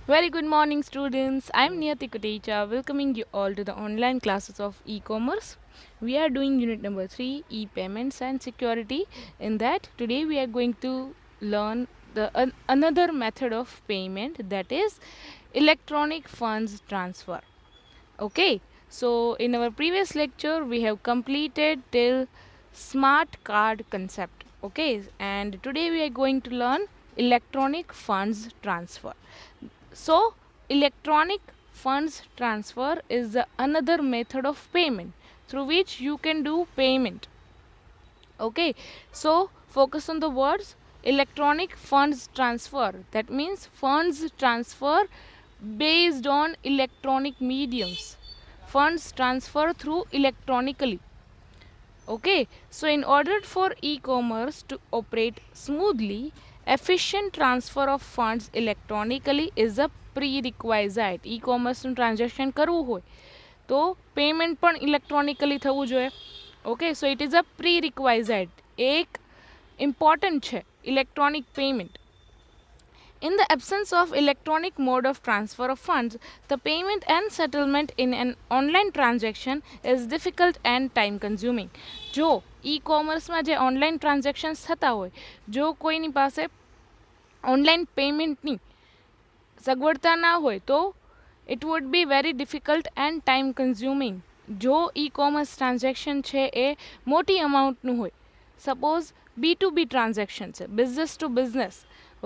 Very good morning, students. I'm Niyati Kutecha, welcoming you all to the online classes of e-commerce. We are doing unit number 3, e-payments and security. In that, today we are going to learn another method of payment, that is electronic funds transfer. Okay, so in our previous lecture, we have completed till smart card concept. Okay, and today we are going to learn electronic funds transfer. So, electronic funds transfer is another method of payment through which you can do payment. Okay, so focus on the words electronic funds transfer. That means funds transfer based on electronic mediums. Funds transfer through electronically. Okay, so in order for e-commerce to operate smoothly, efficient transfer of funds electronically is a prerequisite. E-commerce નું transaction કરવું હોય તો payment પણ electronically થવું જોઈએ. Okay, so it is a prerequisite. એક important છે electronic payment. In the absence of electronic mode of transfer of funds, the payment and settlement in an online transaction is difficult and time consuming. જો e-commerceમાં જે online transactions થતા હોય, જો કોઈની પાસે online પેમેન્ટની સગવડતા ના હોય તો it would be very difficult and time consuming. જો e-commerce ટ્રાન્ઝેક્શન છે એ મોટી અમાઉન્ટનું હોય, સપોઝ B2B ટ્રાન્ઝેક્શન છે, business to business.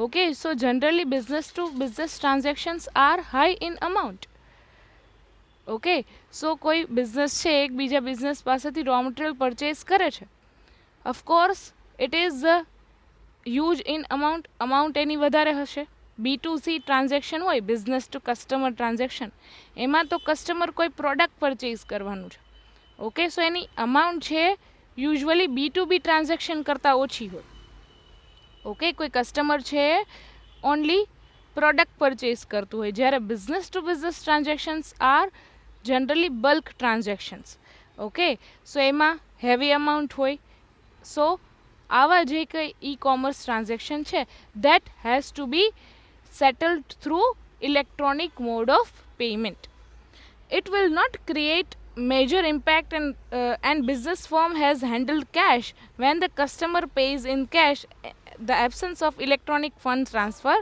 Okay, so generally business to business transactions are high in amount. Okay, so કોઈ બિઝનેસ છે એક બીજા બિઝનેસ પાસેથી રો મટીરિયલ પરચેસ કરે છે. Of course it is huge in amount એની વધારે હશે. B2C ટ્રાન્ઝેક્શન હોય, બિઝનેસ ટુ કસ્ટમર ટ્રાન્ઝેક્શન, એમાં તો કસ્ટમર કોઈ પ્રોડક્ટ પરચેસ કરવાનું છે. ઓકે, સો એની અમાઉન્ટ છે યુઝ્યુઅલી B2B ટ્રાન્ઝેક્શન કરતાં ઓછી હોય. ઓકે, કોઈ કસ્ટમર છે ઓનલી પ્રોડક્ટ પરચેસ કરતું હોય, જ્યારે business to business transactions are generally bulk transactions. Okay, so એમાં હેવી અમાઉન્ટ હોય. સો આવા જે કંઈ ઈ-કોમર્સ ટ્રાન્ઝેક્શન છે that has to be settled through electronic mode of payment. It will not create major impact and business firm has handled cash when the customer pays in cash. The absence of electronic fund transfer,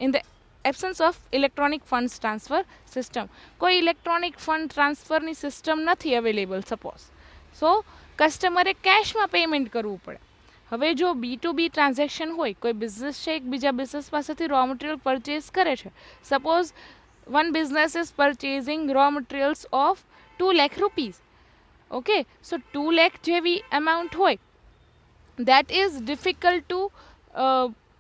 in the absence of electronic funds transfer system, કોઈ electronic fund ટ્રાન્સફરની system નથી available suppose, સો કસ્ટમરે કેશમાં payment કરવું પડે. હવે જો B2B transaction હોય, કોઈ business છે એક બીજા બિઝનેસ પાસેથી રો મટીરિયલ પરચેસ કરે છે, suppose one business is purchasing raw materials of 2 lakh rupees. Okay, so 2 lakh જેવી amount હોય, that is difficult to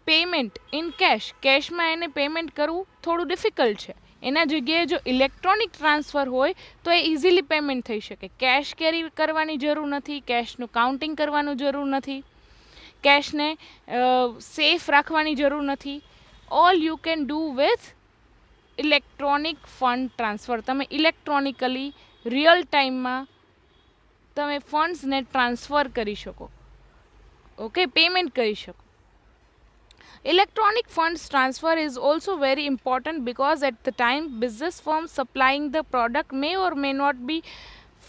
payment in cash. કેશમાં એને પેમેન્ટ કરવું થોડું ડિફિકલ્ટ છે. એના જગ્યાએ જો ઇલેક્ટ્રોનિક ટ્રાન્સફર હોય તો એ ઇઝીલી પેમેન્ટ થઈ શકે. કેશ કેરી કરવાની જરૂર નથી, કેશનું કાઉન્ટિંગ કરવાનું જરૂર નથી, કેશને સેફ રાખવાની જરૂર નથી. All you can do with electronic fund transfer. તમે ઇલેક્ટ્રોનિકલી રિયલ ટાઈમમાં તમે ફંડ્સને ટ્રાન્સફર કરી શકો. ઓકે, પેમેન્ટ કરી શકો. Electronic funds transfer is also very important because at the time business firms supplying the product may or may not be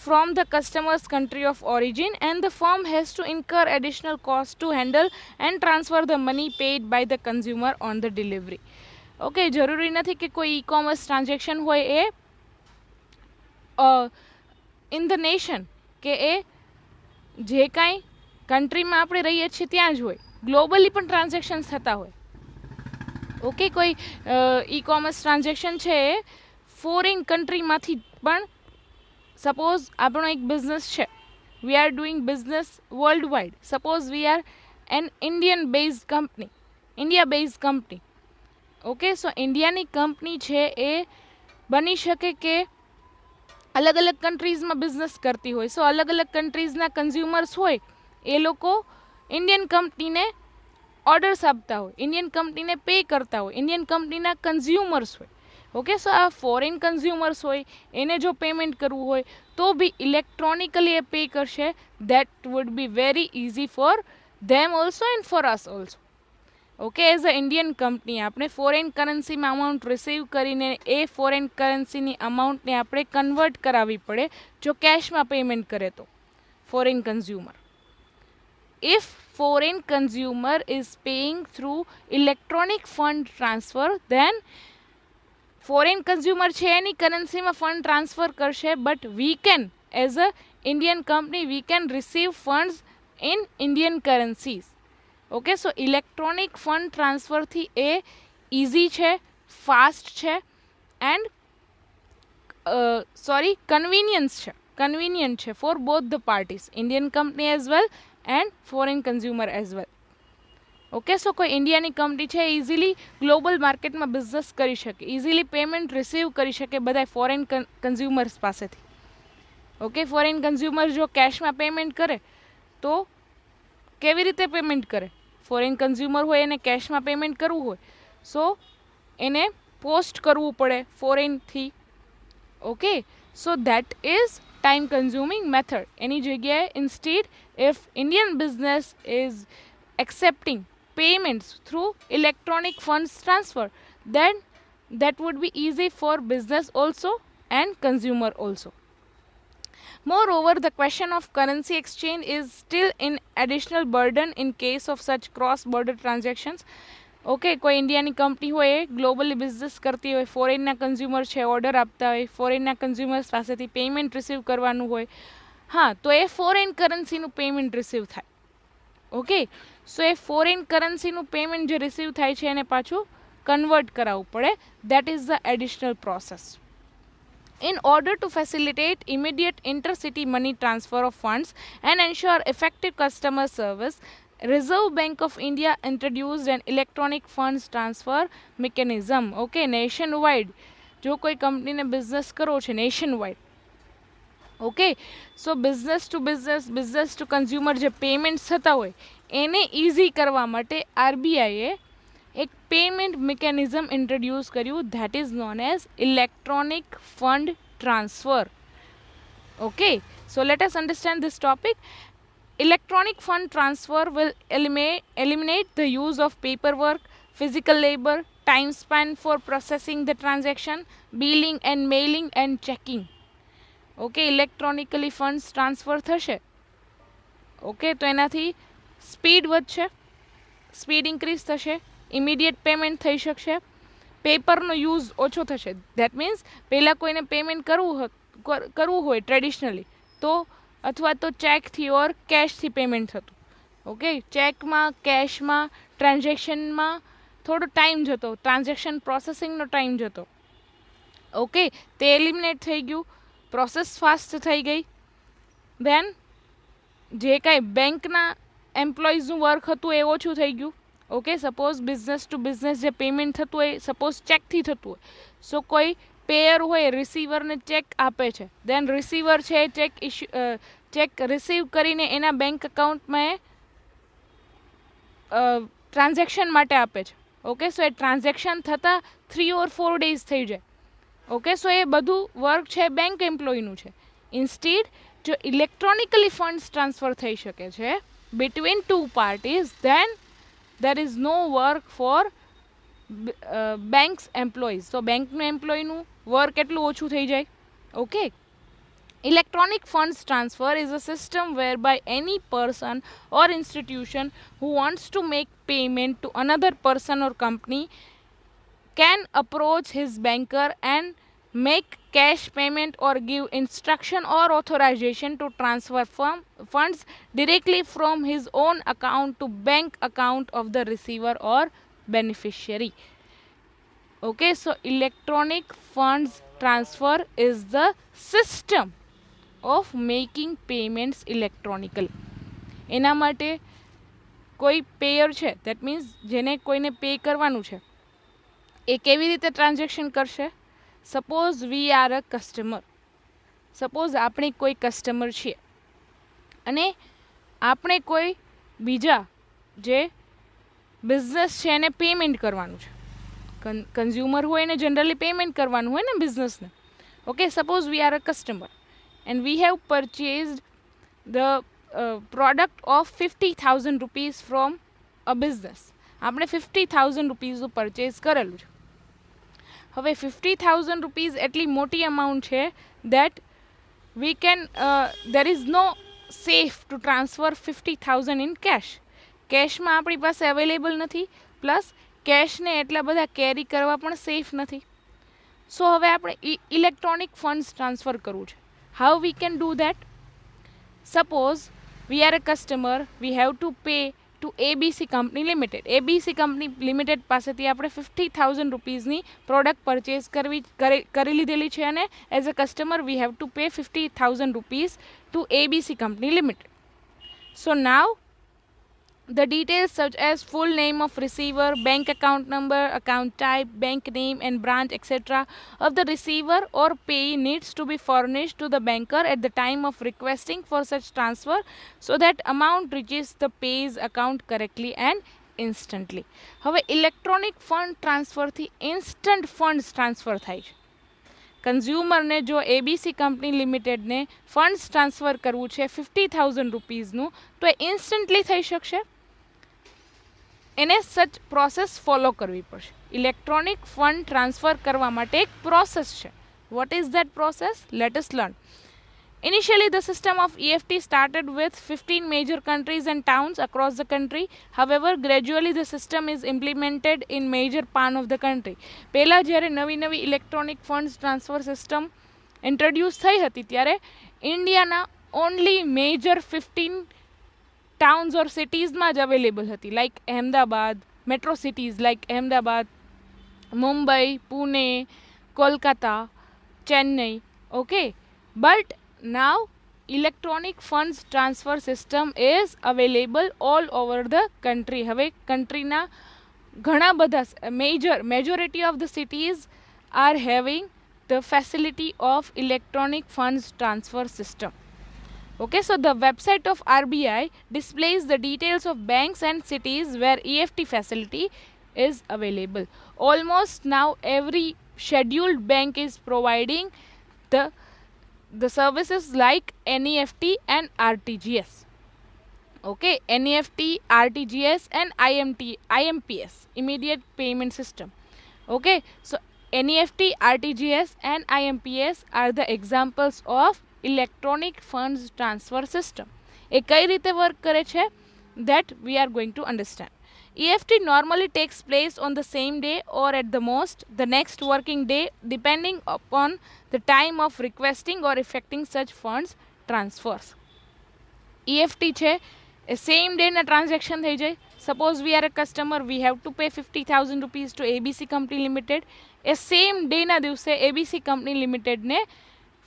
from the customer's country of origin, and the firm has to incur additional costs to handle and transfer the money paid by the consumer on the delivery. Okay, જરૂરી નથી કે કોઈ e-commerce transaction હોય એ in the nation, કે એ જે કાંઈ કન્ટ્રીમાં આપણે રહીએ છીએ ત્યાં જ હોય, ગ્લોબલી પણ ટ્રાન્ઝેક્શન્સ થતા હોય. ઓકે, કોઈ ઈ-કોમર્સ ટ્રાન્ઝેક્શન છે એ ફોરેન કન્ટ્રીમાંથી પણ, સપોઝ આપણો એક બિઝનેસ છે, we are doing business world wide, suppose we are an Indian based company, India based company. Okay, so ઇન્ડિયાની કંપની છે એ બની શકે કે અલગ અલગ કન્ટ્રીઝમાં બિઝનેસ કરતી હોય. સો અલગ અલગ કન્ટ્રીઝના કન્ઝ્યુમર્સ હોય, એ લોકો ઇન્ડિયન કંપનીને ઓર્ડર્સ આપતા હોય, ઇન્ડિયન કંપનીને પે કરતા હોય, ઇન્ડિયન કંપનીના કન્ઝ્યુમર્સ હોય. ઓકે, સો આ ફોરેન કન્ઝ્યુમર્સ હોય, એને જો પેમેન્ટ કરવું હોય તો બી ઇલેક્ટ્રોનિકલી એ પે કરશે. That would be very easy for them also and for us also. Okay, as a Indian company આપણે ફોરેન કરન્સીમાં અમાઉન્ટ રિસીવ કરીને એ ફોરેન કરન્સીની અમાઉન્ટને આપણે કન્વર્ટ કરાવવી પડે જો કેશમાં પેમેન્ટ કરે તો foreign consumer. If foreign consumer is paying through electronic fund transfer, then foreign consumer છે એની કરન્સીમાં ફંડ ટ્રાન્સફર કરશે, but we can as a Indian company we can receive funds in Indian currencies. Okay, so electronic fund ટ્રાન્સફરથી એ easy છે, fast છે and convenient છે for both the parties, Indian company as well and foreign consumer as well. Okay, so કોઈ ઇન્ડિયાની company છે easily global માર્કેટમાં business કરી શકે, ઇઝીલી પેમેન્ટ રિસીવ કરી શકે બધા ફોરેન કન્ઝ્યુમર્સ પાસેથી. ઓકે, ફોરેન કન્ઝ્યુમર જો કેશમાં પેમેન્ટ કરે તો કેવી રીતે પેમેન્ટ કરે? ફોરેન કન્ઝ્યુમર હોય એને કેશમાં પેમેન્ટ કરવું હોય સો એને પોસ્ટ કરવું પડે ફોરેનથી. Okay, so that is time consuming method. એની જગ્યાએ instead if Indian business is accepting payments through electronic funds transfer, then that would be easy for business also and consumer also. Moreover, the question of currency exchange is still an additional burden in case of such cross-border transactions. Okay, કોઈ ઇન્ડિયાની company હોય globally business કરતી હોય, ફોરેનના consumer છે order આપતા હોય, ફોરેનના consumers પાસેથી payment receive કરવાનું હોય, હા તો એ ફોરેન કરન્સીનું પેમેન્ટ રિસીવ થાય. ઓકે, સો એ ફોરેન કરન્સીનું પેમેન્ટ જે રિસીવ થાય છે એને પાછું કન્વર્ટ કરાવવું પડે. That is the additional process. In order to facilitate immediate intercity money transfer of funds and ensure effective customer service, Reserve Bank of India introduced an electronic funds transfer mechanism. Okay, nationwide. જો કોઈ કંપનીને business કરવો છે નેશનવાઇડ, okay, so business to consumer જે payments થતા હોય એને easy કરવા માટે આરબીઆઈએ એક પેમેન્ટ મિકેનિઝમ ઇન્ટ્રોડ્યુસ કર્યું, that is known as electronic fund transfer. Okay, so let us understand this topic. Electronic fund transfer will eliminate the use of paperwork, physical labor, time spent for processing the transaction, billing and mailing and checking. Okay, electronically funds transfer થશે. Okay, તો એનાથી speed વધશે, speed increase થશે, immediate payment થઈ શકશે, પેપરનો use ઓછો થશે. That means પહેલાં કોઈને પેમેન્ટ કરવું હોય ટ્રેડિશનલી તો અથવા તો ચેકથી ઓર કેશથી પેમેન્ટ થતું. ઓકે, ચેકમાં કેશમાં ટ્રાન્ઝેક્શનમાં થોડો ટાઈમ જતો, ટ્રાન્ઝેક્શન પ્રોસેસિંગનો ટાઈમ જતો. ઓકે, તે એલિમિનેટ થઈ ગયું, પ્રોસેસ ફાસ્ટ થઈ ગઈ. દેન જે કાંઈ બેંકના એમ્પ્લોઈઝનું વર્ક હતું એ ઓછું થઈ ગયું. Okay, suppose business to business જે પેમેન્ટ થતું હોય સપોઝ ચેકથી થતું હોય, સો કોઈ પેયર હોય રિસીવરને ચેક આપે છે, દેન રિસીવર છે ચેક રિસીવ કરીને એના બેંક અકાઉન્ટમાં એ ટ્રાન્ઝેક્શન માટે આપે છે. ઓકે, સો એ ટ્રાન્ઝેક્શન થતાં 3 or 4 days થઈ જાય. ઓકે, સો એ બધું વર્ક છે બેંક એમ્પ્લોયનું છે. ઇન્સ્ટેડ જો ઇલેક્ટ્રોનિકલી ફંડ્સ ટ્રાન્સફર થઈ શકે છે between two parties, then there is no work for banks employees. તો બેંકનું એમ્પ્લોયનું વર્ક એટલું ઓછું થઈ જાય. Okay, electronic funds transfer is a system whereby any person or institution who wants to make payment to another person or company can approach his banker and make cash payment or give instruction or authorization to transfer funds directly from his own account to bank account of the receiver or beneficiary. Okay, so electronic funds transfer is the system of making payments electronically. એના માટે કોઈ payer છે, that means જેને કોઈને pay કરવાનું છે એ કેવી રીતે ટ્રાન્ઝેક્શન કરશે? Suppose we are a customer, suppose આપણે કોઈ કસ્ટમર છીએ અને આપણે કોઈ બીજા જે બિઝનેસ છે એને પેમેન્ટ કરવાનું છે. કન્ઝ્યુમર હોય એને જનરલી પેમેન્ટ કરવાનું હોય ને બિઝનેસને. Okay, suppose we are a customer and we have purchased the product of 50,000 rupees from a business. આપણે 50,000 રૂપીઝનું પરચેઝ કરેલું છે. હવે 50,000 રૂપીઝ એટલી મોટી અમાઉન્ટ છે that we can there is no safe to transfer 50,000 in cash. કેશમાં આપણી પાસે અવેલેબલ નથી, પ્લસ કેશને એટલા બધા કેરી કરવા પણ સેફ નથી. સો હવે આપણે ઇલેક્ટ્રોનિક ફંડ્સ ટ્રાન્સફર કરવું છે. How we can do that? Suppose we are a customer, we have to pay two ABC company limited. ABC company limited પાસેથી આપણે 50,000 રૂપીઝની પ્રોડક્ટ પરચેઝ કરી લીધેલી છે અને as a customer we have to pay 50,000 rupees to ABC company limited. So now the details such as full name of receiver, bank account number, account type, bank name and branch etc. of the receiver or payee needs to be furnished to the banker at the time of requesting for such transfer so that amount reaches the payee's account correctly and instantly. હવે electronic fund ટ્રાન્સફરથી instant funds transfer થાય છે. કન્ઝ્યુમરને જો ABC company લિમિટેડને funds transfer કરવું છે 50,000 રૂપીઝનું, તો એ ઇન્સ્ટન્ટલી થઈ શકશે. એને સચ પ્રોસેસ ફોલો કરવી પડશે. ઇલેક્ટ્રોનિક ફંડ ટ્રાન્સફર કરવા માટે એક પ્રોસેસ છે. What is that process? Let us learn. Initially, the system of EFT started with 15 major countries and towns across the country. However, gradually the system is implemented in major part of the country. પહેલા જ્યારે નવી electronic funds transfer system introduce થઈ હતી ત્યારે ઇન્ડિયાના only major 15 towns ઓર સિટીઝમાં જ available હતી, like Ahmedabad, metro cities like Ahmedabad, Mumbai, Pune, Kolkata, Chennai. Okay, but now electronic funds transfer system is available all over the country. હવે countryના ઘણા બધા majority of the cities are having the facility of electronic funds transfer system. Okay, so the website of RBI displays the details of banks and cities where EFT facility is available. Almost now every scheduled bank is providing the services like NEFT and RTGS. Okay, NEFT, RTGS and IMPS, immediate payment system. Okay, so NEFT, RTGS and IMPS are the examples of electronic funds transfer system. એ કઈ રીતે work કરે છે? that we are going to understand. EFT normally takes place on the same day or at the most the next working day depending upon the time of requesting or effecting such funds transfers. EFT છે એ same ડેના transaction થઈ જાય. Suppose we are a customer, we have to pay 50,000 rupees to ABC company limited. એ same ડેના દિવસે ABC company લિમિટેડને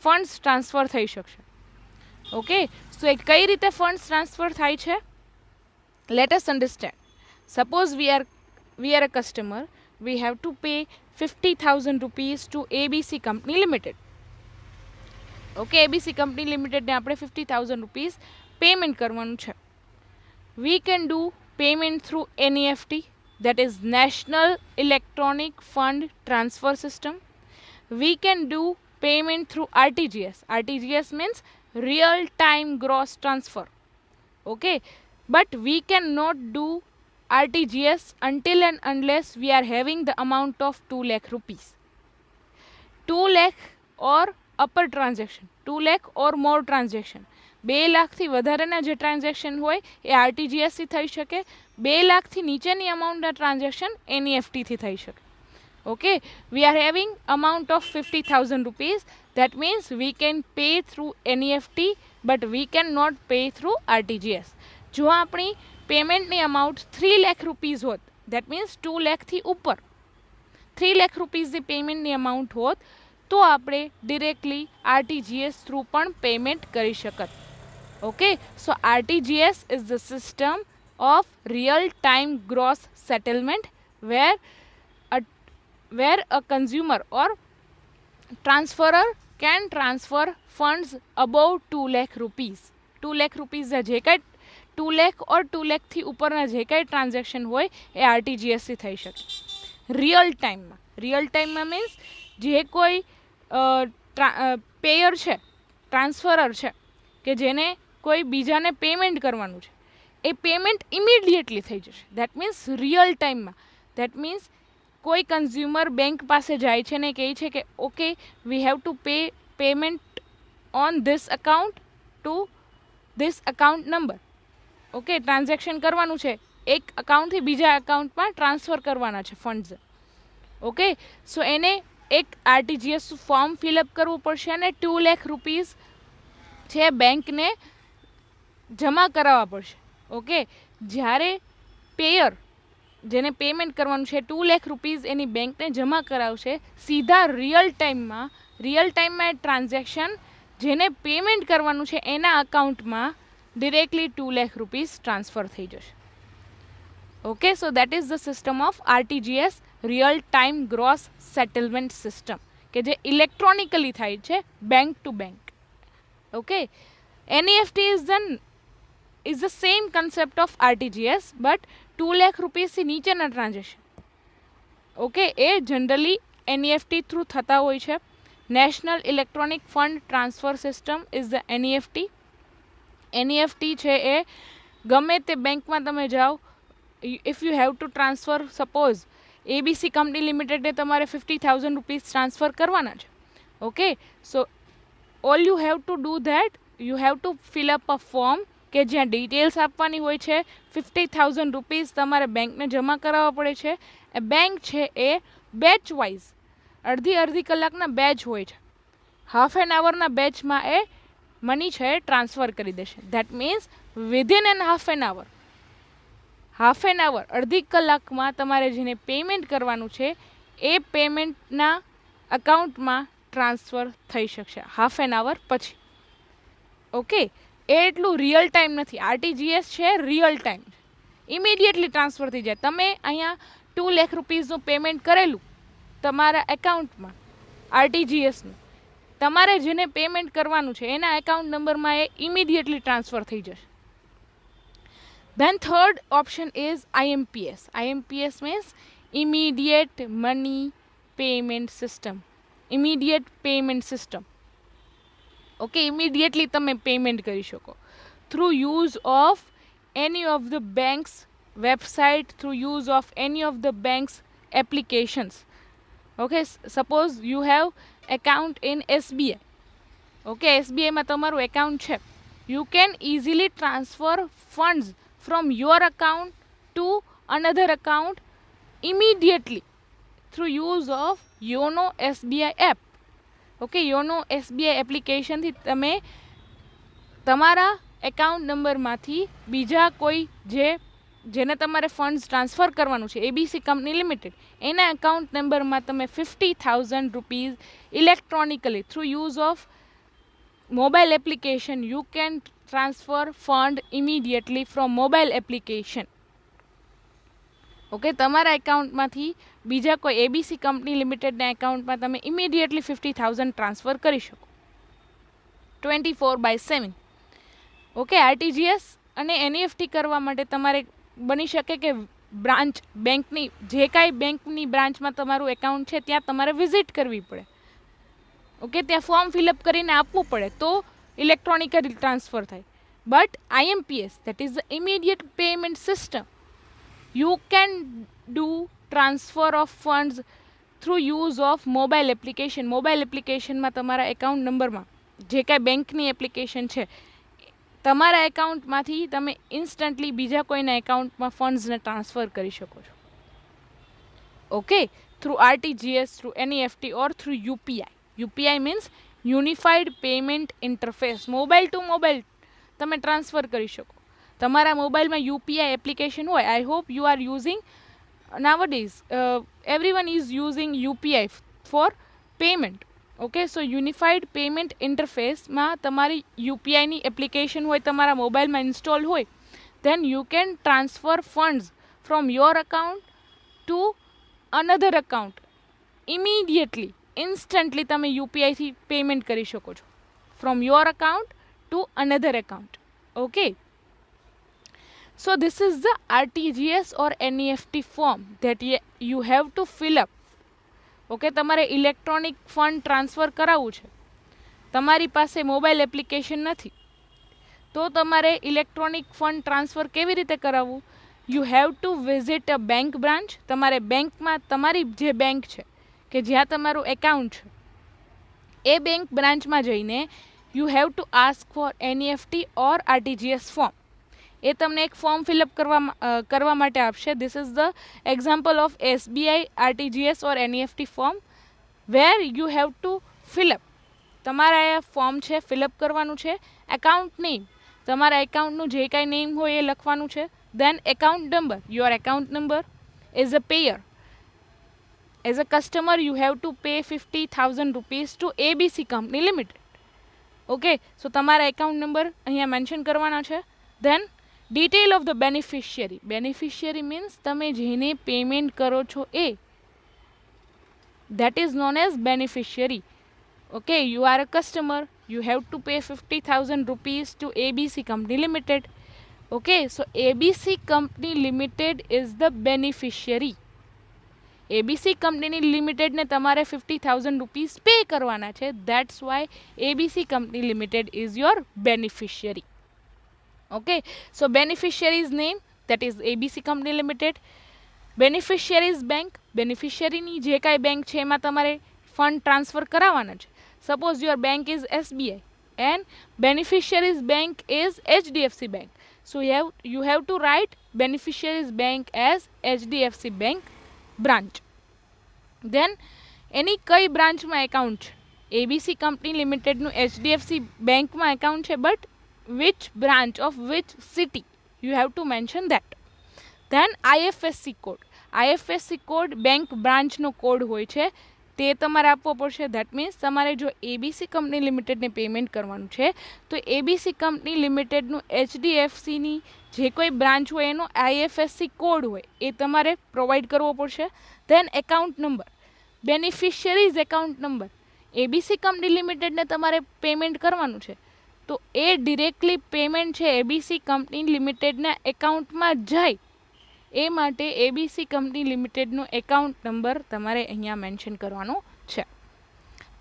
funds transfer થઈ શકશે. Okay, સો એ કઈ રીતે ફંડ્સ ટ્રાન્સફર થાય છે? Let us understand. Suppose we are a customer, we have to pay 50,000 rupees to ABC Company Limited. Okay, ABC Company Limited ને આપણે 50,000 rupees payment કરવાનું છે. We can do payment through NEFT, that is National Electronic Fund Transfer System. We can do payment through RTGS. RTGS means Real Time Gross Transfer. Okay, but we cannot do RTGS until and unless we are having the amount of 2 lakh rupees. 2 lakh or upper transaction, 2 lakh or more transaction. 2 લાખથી વધારેના જે transaction હોય એ આરટીજીએસથી થઈ શકે. 2 લાખથી નીચેની અમાઉન્ટના transaction એનઈએફટીથી થઈ શકે. Okay, we are having amount of 50,000 rupees. That means we can pay through NEFT but we can not pay through RTGS. જો આપણી પેમેન્ટની અમાઉન્ટ 3 લાખ રૂપીઝ હોત, દેટ મીન્સ 2 લાખથી ઉપર 3 લાખ રૂપીઝની પેમેન્ટની અમાઉન્ટ હોત તો આપણે ડિરેક્ટલી આરટીજીએસ થ્રુ પણ પેમેન્ટ કરી શકત. Okay, so RTGS is the system of real time gross settlement where a consumer or transferer can transfer funds above 2 lakh rupees. 2 lakh rupees જે કાંઈ 2 lakh or 2 lakh થી ઉપરના જે કાંઈ transaction હોય એ આરટીજીએસથી થઈ શકે રિયલ ટાઈમમાં. રિયલ ટાઈમમાં મીન્સ જે કોઈ પેયર છે, ટ્રાન્સફરર છે કે જેને કોઈ બીજાને પેમેન્ટ કરવાનું છે, એ પેમેન્ટ ઇમિડિયેટલી થઈ જશે. દેટ મીન્સ રિયલ ટાઈમમાં. દેટ મીન્સ કોઈ કન્ઝ્યુમર બેંક પાસે જાય છે ને કહે છે કે okay V have to pay payment on this account to this account number. Okay, transaction કરવાનું છે, એક અકાઉન્ટથી બીજા અકાઉન્ટમાં ટ્રાન્સફર કરવાના છે ફંડ્સ. ઓકે, સો એને એક આરટીજીએસ ફોર્મ ફિલઅપ કરવું પડશે અને 2 લાખ રૂપીસ છે બેંકને જમા કરાવવા પડશે. ઓકે, જ્યારે પેયર જેને પેમેન્ટ કરવાનું છે 2 લાખ રૂપીસ એની બેંકને જમા કરાવશે, સીધા રિયલ ટાઈમમાં એ ટ્રાન્ઝેક્શન જેને પેમેન્ટ કરવાનું છે એના અકાઉન્ટમાં ડિરેક્ટલી 2 લાખ રૂપીસ ટ્રાન્સફર થઈ જશે. Okay, so that is the system of RTGS, real time gross settlement system, કે જે ઇલેક્ટ્રોનિકલી થાય છે bank to bank. Okay, NEFT is the same concept of RTGS but 2 lakh રૂપીસથી નીચેના ટ્રાન્ઝેક્શન. ઓકે, એ generally NEFT through થતા હોય છે. National electronic fund transfer system is the NEFT. NEFT છે એ ગમે તે બેંકમાં તમે જાઓ, if you have to transfer, suppose ABC company લિમિટેડને તમારે 50,000 રૂપીસ ટ્રાન્સફર કરવાના છે. Okay, so all you have to do that, you have to fill up a form કે જ્યાં ડિટેલ્સ આપવાની હોય છે. 50,000 રૂપીસ તમારે બેંકને જમા કરાવવા પડે છે. એ બેંક છે એ બેચ વાઇઝ અડધી કલાકના બેચ હોય છે, હાફ એન આવરના બેચમાં એ મની છે એ ટ્રાન્સફર કરી દેશે. That means within an half an hour, અડધી કલાકમાં તમારે જેને પેમેન્ટ કરવાનું છે એ પેમેન્ટના અકાઉન્ટમાં ટ્રાન્સફર થઈ શકશે હાફ એન આવર પછી. ઓકે, એ એટલું રિયલ ટાઈમ નથી. આરટીજીએસ છે રિયલ ટાઈમ, ઇમિડિયેટલી ટ્રાન્સફર થઈ જાય. તમે અહીંયા 2 લાખ રૂપીસનું પેમેન્ટ કરેલું તમારા એકાઉન્ટમાં આરટીજીએસનું, તમારે જેને પેમેન્ટ કરવાનું છે એના એકાઉન્ટ નંબરમાં એ ઇમિડિયેટલી ટ્રાન્સફર થઈ જશે. Then third option is IMPS. IMPS means immediate money payment system. Immediate payment system. Okay, immediately તમે પેમેન્ટ કરી શકો through use of any of the bank's website, through use of any of the bank's applications. Okay, suppose you have account in SBI. Okay, SBI માં તમારું account છે. You can easily transfer funds from your account to another account immediately through use of YONO SBI app. Okay, YONO SBI એપ્લિકેશનથી તમે તમારા account નંબરમાંથી બીજા કોઈ જેને તમારે funds transfer કરવાનું છે, એબીસી કંપની લિમિટેડ, એના એકાઉન્ટ નંબરમાં તમે 50,000 rupees electronically through use of mobile application you can transfer fund immediately from mobile application. Okay, તમારા એકાઉન્ટમાંથી બીજા કોઈ એબીસી કંપની લિમિટેડના એકાઉન્ટમાં તમે ઇમિડિયેટલી 50,000 ટ્રાન્સફર કરી શકો 24/7. ઓકે, આરટીજીએસ અને એનઈએફટી કરવા માટે તમારે બની શકે કે બ્રાન્ચ બેંકની જે કાંઈ બેંકની બ્રાન્ચમાં તમારું એકાઉન્ટ છે ત્યાં તમારે વિઝિટ કરવી પડે. ઓકે, ત્યાં ફોર્મ ફિલઅપ કરીને આપવું પડે તો ઇલેક્ટ્રોનિકલી ટ્રાન્સફર થાય. But IMPS, that is the immediate payment system, you can do transfer of funds through use of mobile application. Mobile એપ્લિકેશનમાં તમારા એકાઉન્ટ નંબરમાં જે કાંઈ બેંકની એપ્લિકેશન છે તમારા એકાઉન્ટમાંથી તમે ઇન્સ્ટન્ટલી બીજા કોઈના એકાઉન્ટમાં ફંડ્સને ટ્રાન્સફર કરી શકો છો. Okay, through RTGS, through NEFT or through UPI. UPI means unified payment interface. Mobile to mobile તમે ટ્રાન્સફર કરી શકો. તમારા મોબાઈલમાં યુપીઆઈ એપ્લિકેશન હોય. I hope you are using nowadays everyone is using UPI for payment. Okay, so unified payment ઇન્ટરફેસમાં તમારી યુપીઆઈની application હોય, તમારા મોબાઈલમાં ઇન્સ્ટોલ હોય, then you can transfer funds from your account to another account immediately, instantly તમે યુપીઆઈથી payment કરી શકો છો from your account to another account. Okay, so this is the RTGS or NEFT form that you have to fill up. Okay, તમારે electronic fund transfer કરાવવું છે, તમારી પાસે mobile application નથી, તો તમારે ઇલેક્ટ્રોનિક ફંડ ટ્રાન્સફર કેવી રીતે કરાવવું? You have two visit a bank branch. તમારે બેંકમાં, તમારી જે બેંક છે કે જ્યાં તમારું એકાઉન્ટ છે એ બેંક બ્રાન્ચમાં જઈને you have to ask for NEFT or RTGS form. એ તમને એક ફોર્મ ફિલઅપ કરવા માટે આપશે. This is the example of SBI RTGS or NEFT form where you have to fill up. તમારે આ ફોર્મ છે ફિલઅપ કરવાનું છે. એકાઉન્ટ નેમ, તમારા એકાઉન્ટનું જે કાંઈ નેમ હોય એ લખવાનું છે. Then account number, your account number. As a payer, as a customer you have to pay 50,000 rupees to ABC company limited. Okay, so તમારા એકાઉન્ટ નંબર અહીંયા મેન્શન કરવાના છે. Then detail of the beneficiary. Beneficiary means તમે જેને payment કરો છો એ, that is known as beneficiary. Okay, you are a customer, you have to pay 50,000 rupees to ABC Company Limited. Okay, so ABC Company Limited is the beneficiary. ABC Company Limited ને તમારે 50,000 rupees pay કરવાના છે. That's why ABC Company Limited is your beneficiary. Okay, so beneficiary's name, that is ABC Company Limited. Beneficiary's bank, બેનિફિશિયરીની જે કાંઈ bank છે એમાં તમારે ફંડ ટ્રાન્સફર કરાવવાના છે. Suppose your bank is SBI and beneficiary's bank is HDFC bank. So you have to write beneficiary's bank as HDFC bank branch. Then એની કઈ બ્રાન્ચમાં એકાઉન્ટ છે? એબીસી કંપની લિમિટેડનું એચડીએફસી બેંકમાં એકાઉન્ટ છે, but which branch of which city you have to mention that. Then IFSC code. IFSC code bank બ્રાન્ચનો code હોય છે, તે તમારે આપવો પડશે. ધેટ મીન્સ તમારે જો એબીસી કંપની લિમિટેડને પેમેન્ટ કરવાનું છે તો એબીસી કંપની લિમિટેડનું એચડીએફસીની જે કોઈ બ્રાન્ચ હોય એનો આઈએફએસસી કોડ હોય એ તમારે પ્રોવાઈડ કરવો પડશે. Then account number, beneficiary's account number. ABC company લિમિટેડને તમારે પેમેન્ટ કરવાનું છે તો એ ડિરેક્ટલી પેમેન્ટ છે એબીસી કંપની લિમિટેડના એકાઉન્ટમાં જાય એ માટે એબીસી કંપની લિમિટેડનો એકાઉન્ટ નંબર તમારે અહીંયા મેન્શન કરવાનો છે.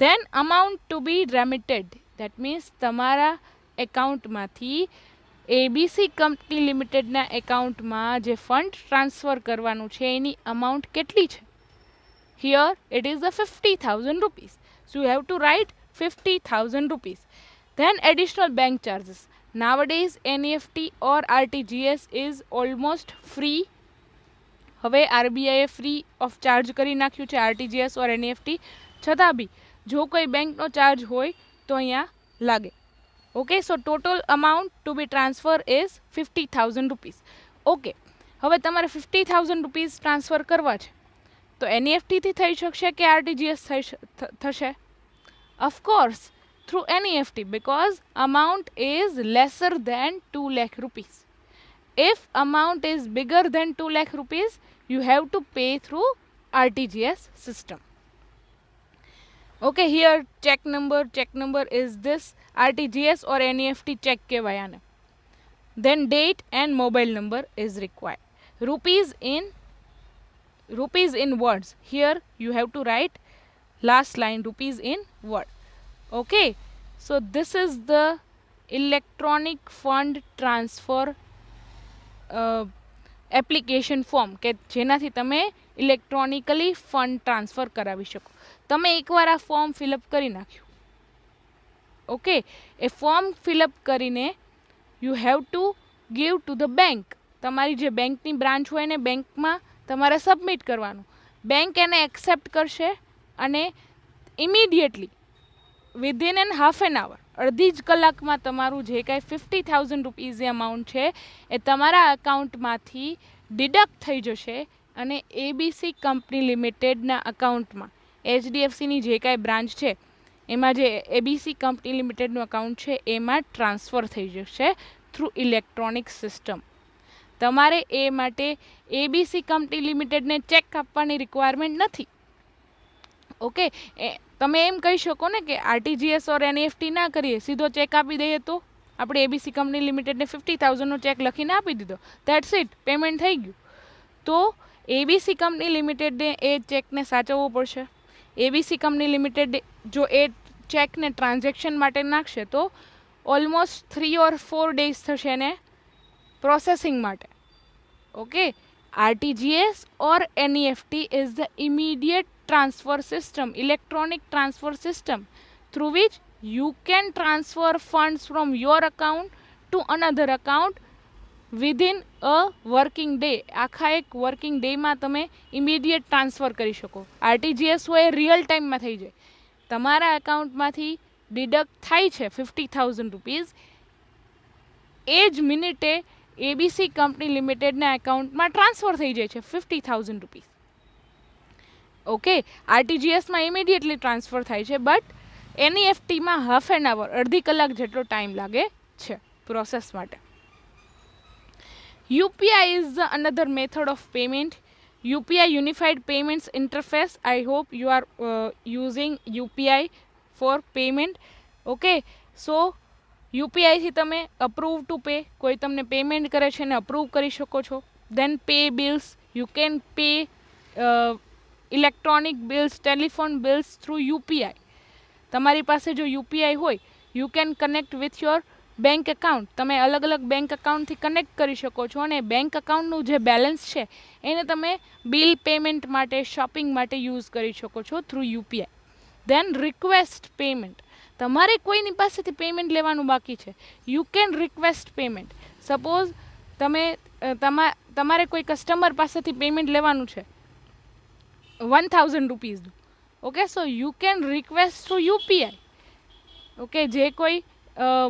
Then amount to be remitted. That means તમારા એકાઉન્ટમાંથી એબીસી કંપની લિમિટેડના એકાઉન્ટમાં જે ફંડ ટ્રાન્સફર કરવાનું છે એની અમાઉન્ટ કેટલી છે? Here it is the 50,000 rupees. So you have to write 50,000 rupees. Then additional bank charges. Nowadays NEFT or RTGS is almost free. હવે આરબીઆઈએ ફ્રી ઓફ ચાર્જ કરી નાખ્યું છે આરટીજીએસ ઓર એનઈએફટી. છતાં બી જો કોઈ બેંકનો ચાર્જ હોય તો અહીંયા લાગે. Okay, so total amount to be transfer is 50,000 rupees. Okay, હવે તમારે 50,000 રૂપીઝ ટ્રાન્સફર કરવા છે તો એનઈએફટીથી થઈ શકશે કે આરટીજીએસ થશે? Of course through NEFT because amount is lesser than 2 lakh rupees. If amount is bigger than 2 lakh rupees, you have to pay through RTGS system. Okay, here check number is this RTGS or NEFT check kehvaya aane. Then date and mobile number is required. Rupees in words. Here you have to write last line rupees in word. Okay, so this is the electronic fund transfer application form કે જેનાથી તમે electronically fund transfer કરાવી શકો. તમે એકવાર આ form fill up કરી નાખ્યું. ઓકે, એ ફોર્મ ફિલઅપ કરીને you have to give to the bank. તમારી જે બેંકની બ્રાન્ચ હોય ને બેંકમાં તમારે સબમિટ કરવાનું. બેંક એને એક્સેપ્ટ કરશે અને immediately within an half an hour, અડધી જ કલાકમાં તમારું જે કાંઈ 50,000 રૂપીઝ અમાઉન્ટ છે એ તમારા અકાઉન્ટમાંથી ડિડક્ટ થઈ જશે અને એબીસી કંપની લિમિટેડના અકાઉન્ટમાં, એચડીએફસીની જે કાંઈ બ્રાન્ચ છે એમાં જે એબીસી કંપની લિમિટેડનું અકાઉન્ટ છે એમાં ટ્રાન્સફર થઈ જશે થ્રુ ઇલેક્ટ્રોનિક સિસ્ટમ. તમારે એ માટે એબીસી કંપની લિમિટેડને ચેક આપવાની રિક્વાયરમેન્ટ નથી. ઓકે, તમે એમ કહી શકો ને કે આરટીજીએસ ઓર એનઈએફટી ના કરીએ, સીધો ચેક આપી દઈએ તો આપણે એબીસી કંપની લિમિટેડને 50,000નો ચેક લખીને આપી દીધો, ધેટ્સ ઇટ, પેમેન્ટ થઈ ગયું. તો એબીસી કંપની લિમિટેડને એ ચેકને સાચવવો પડશે. એબીસી કંપની લિમિટેડ જો એ ચેકને ટ્રાન્ઝેક્શન માટે નાખશે તો ઓલમોસ્ટ 3 or 4 days થશે એને પ્રોસેસિંગ માટે. Okay, RTGS or NEFT is the immediate transfer system, electronic transfer system, through which you can transfer funds from your account to another account within a working day. આખા એક working ડેમાં તમે immediate transfer કરી શકો. RTGS હોય real ટાઈમમાં થઈ જાય. તમારા એકાઉન્ટમાંથી ડિડક્ટ થાય છે 50,000 રૂપીઝ, એ જ મિનિટે એબીસી કંપની લિમિટેડના એકાઉન્ટમાં ટ્રાન્સફર થઈ જાય છે 50,000 રૂપીઝ. ઓકે, આરટીજીએસમાં ઇમિડિયેટલી ટ્રાન્સફર થાય છે, બટ એનઈએફટીમાં હાફ એન આવર, અડધી કલાક જેટલો ટાઈમ લાગે છે પ્રોસેસ માટે. UPI is the another method of payment. UPI Unified Payments Interface. I hope you are using UPI for payment. Okay, so UPI થી તમે અપ્રૂવ ટુ પે, કોઈ તમને પેમેન્ટ કરે છે એને અપ્રૂવ કરી શકો છો. Then pay bills, you can pay electronic bills, telephone bills through UPI. તમારી પાસે જો UPI હોય, you can connect with your bank account. તમે અલગ અલગ બેંક એકાઉન્ટથી કનેક્ટ કરી શકો છો અને બેંક એકાઉન્ટનું જે બેલેન્સ છે એને તમે બિલ પેમેન્ટ માટે, શોપિંગ માટે યુઝ કરી શકો છો through UPI. Then request payment. તમારે કોઈની પાસેથી પેમેન્ટ લેવાનું બાકી છે, you can request payment. Suppose તમારે કોઈ કસ્ટમર પાસેથી પેમેન્ટ લેવાનું છે 1,000 રૂપીઝનું. Okay, so you can request through UPI. Okay, જે કોઈ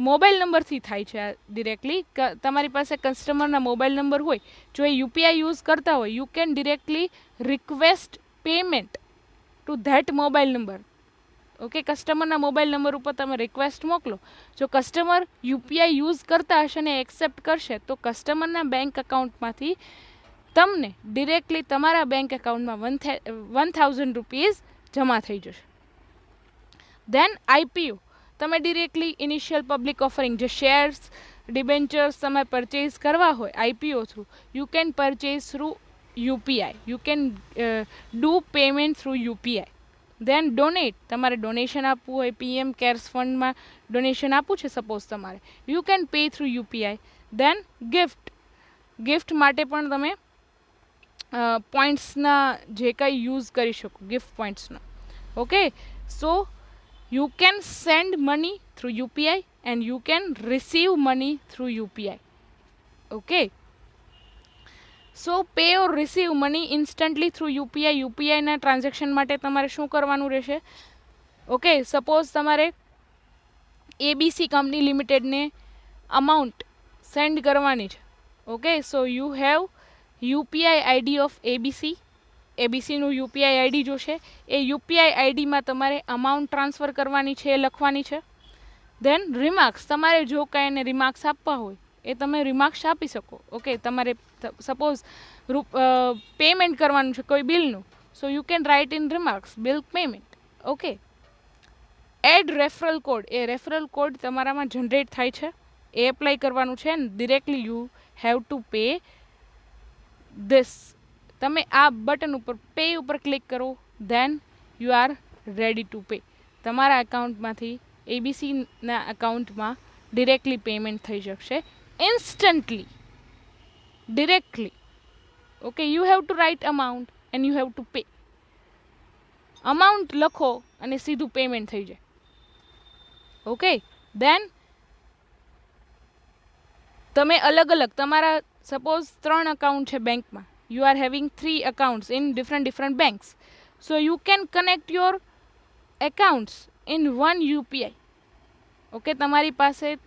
મોબાઈલ નંબરથી થાય છે ડિરેક્ટલી. તમારી પાસે કસ્ટમરના મોબાઈલ નંબર હોય, જો એ UPI યુઝ કરતા હોય, you can directly request payment to that mobile number. Okay, કસ્ટમરના મોબાઈલ નંબર ઉપર તમે રિક્વેસ્ટ મોકલો. જો કસ્ટમર UPI યુઝ કરતા હશે ને એક્સેપ્ટ કરશે, તો કસ્ટમરના બેંક એકાઉન્ટમાંથી તમને ડિરેક્ટલી તમારા બેંક એકાઉન્ટમાં 1,000 રૂપીઝ જમા થઈ જશે. Then IPO. તમે ડિરેક્ટલી ઇનિશિયલ પબ્લિક ઓફરિંગ, જે શેર્સ, ડિબેન્ચર્સ તમે પરચેઝ કરવા હોય IPO through, you can purchase through UPI. You can do payment through UPI. Then donate. તમારે ડોનેશન આપવું હોય, PM કેર્સ ફંડમાં ડોનેશન આપવું છે સપોઝ તમારે, you can pay through UPI. Then gift. Gift માટે પણ તમે પોઈન્ટ્સના જે કંઈ યુઝ કરી શકો, ગિફ્ટ પોઈન્ટ્સનો. Okay, so you can send money through UPI and you can receive money through UPI. Okay, so pay or receive money instantly through UPI. UPI ના ટ્રાન્ઝેક્શન માટે તમારે શું કરવાનું રહેશે? ઓકે, સપોઝ તમારે એબીસી કંપની લિમિટેડને amount send કરવાની છે. Okay, so you have UPI ID of એબીસીનું UPI ID જોશે. એ UPI આઈડીમાં તમારે અમાઉન્ટ ટ્રાન્સફર કરવાની છે, એ લખવાની છે. દેન રિમાર્ક્સ. તમારે જો કાંઈ એને રિમાર્ક્સ આપવા હોય એ તમે રિમાર્ક્સ આપી શકો. ઓકે, તમારે સપોઝ પેમેન્ટ કરવાનું છે કોઈ બિલનું, so you can write in remarks bill payment. Okay, add referral code. એ રેફરલ કોડ તમારામાં જનરેટ થાય છે, એ એપ્લાય કરવાનું છે. Directly you have to pay this. તમે આ બટન ઉપર પે ઉપર ક્લિક કરો, then you are ready to pay. તમારા એકાઉન્ટમાંથી એબીસીના એકાઉન્ટમાં ડિરેક્ટલી પેમેન્ટ થઈ શકશે instantly, directly. Okay, you have to write amount and you have to pay. Amount લખો અને સીધું પેમેન્ટ થઈ જાય. ઓકે, દેન તમે અલગ અલગ તમારા સપોઝ 3 અકાઉન્ટ છે બેંકમાં, you are having 3 accounts in different banks, so you can connect your accounts in one UPI. Okay, તમારી પાસે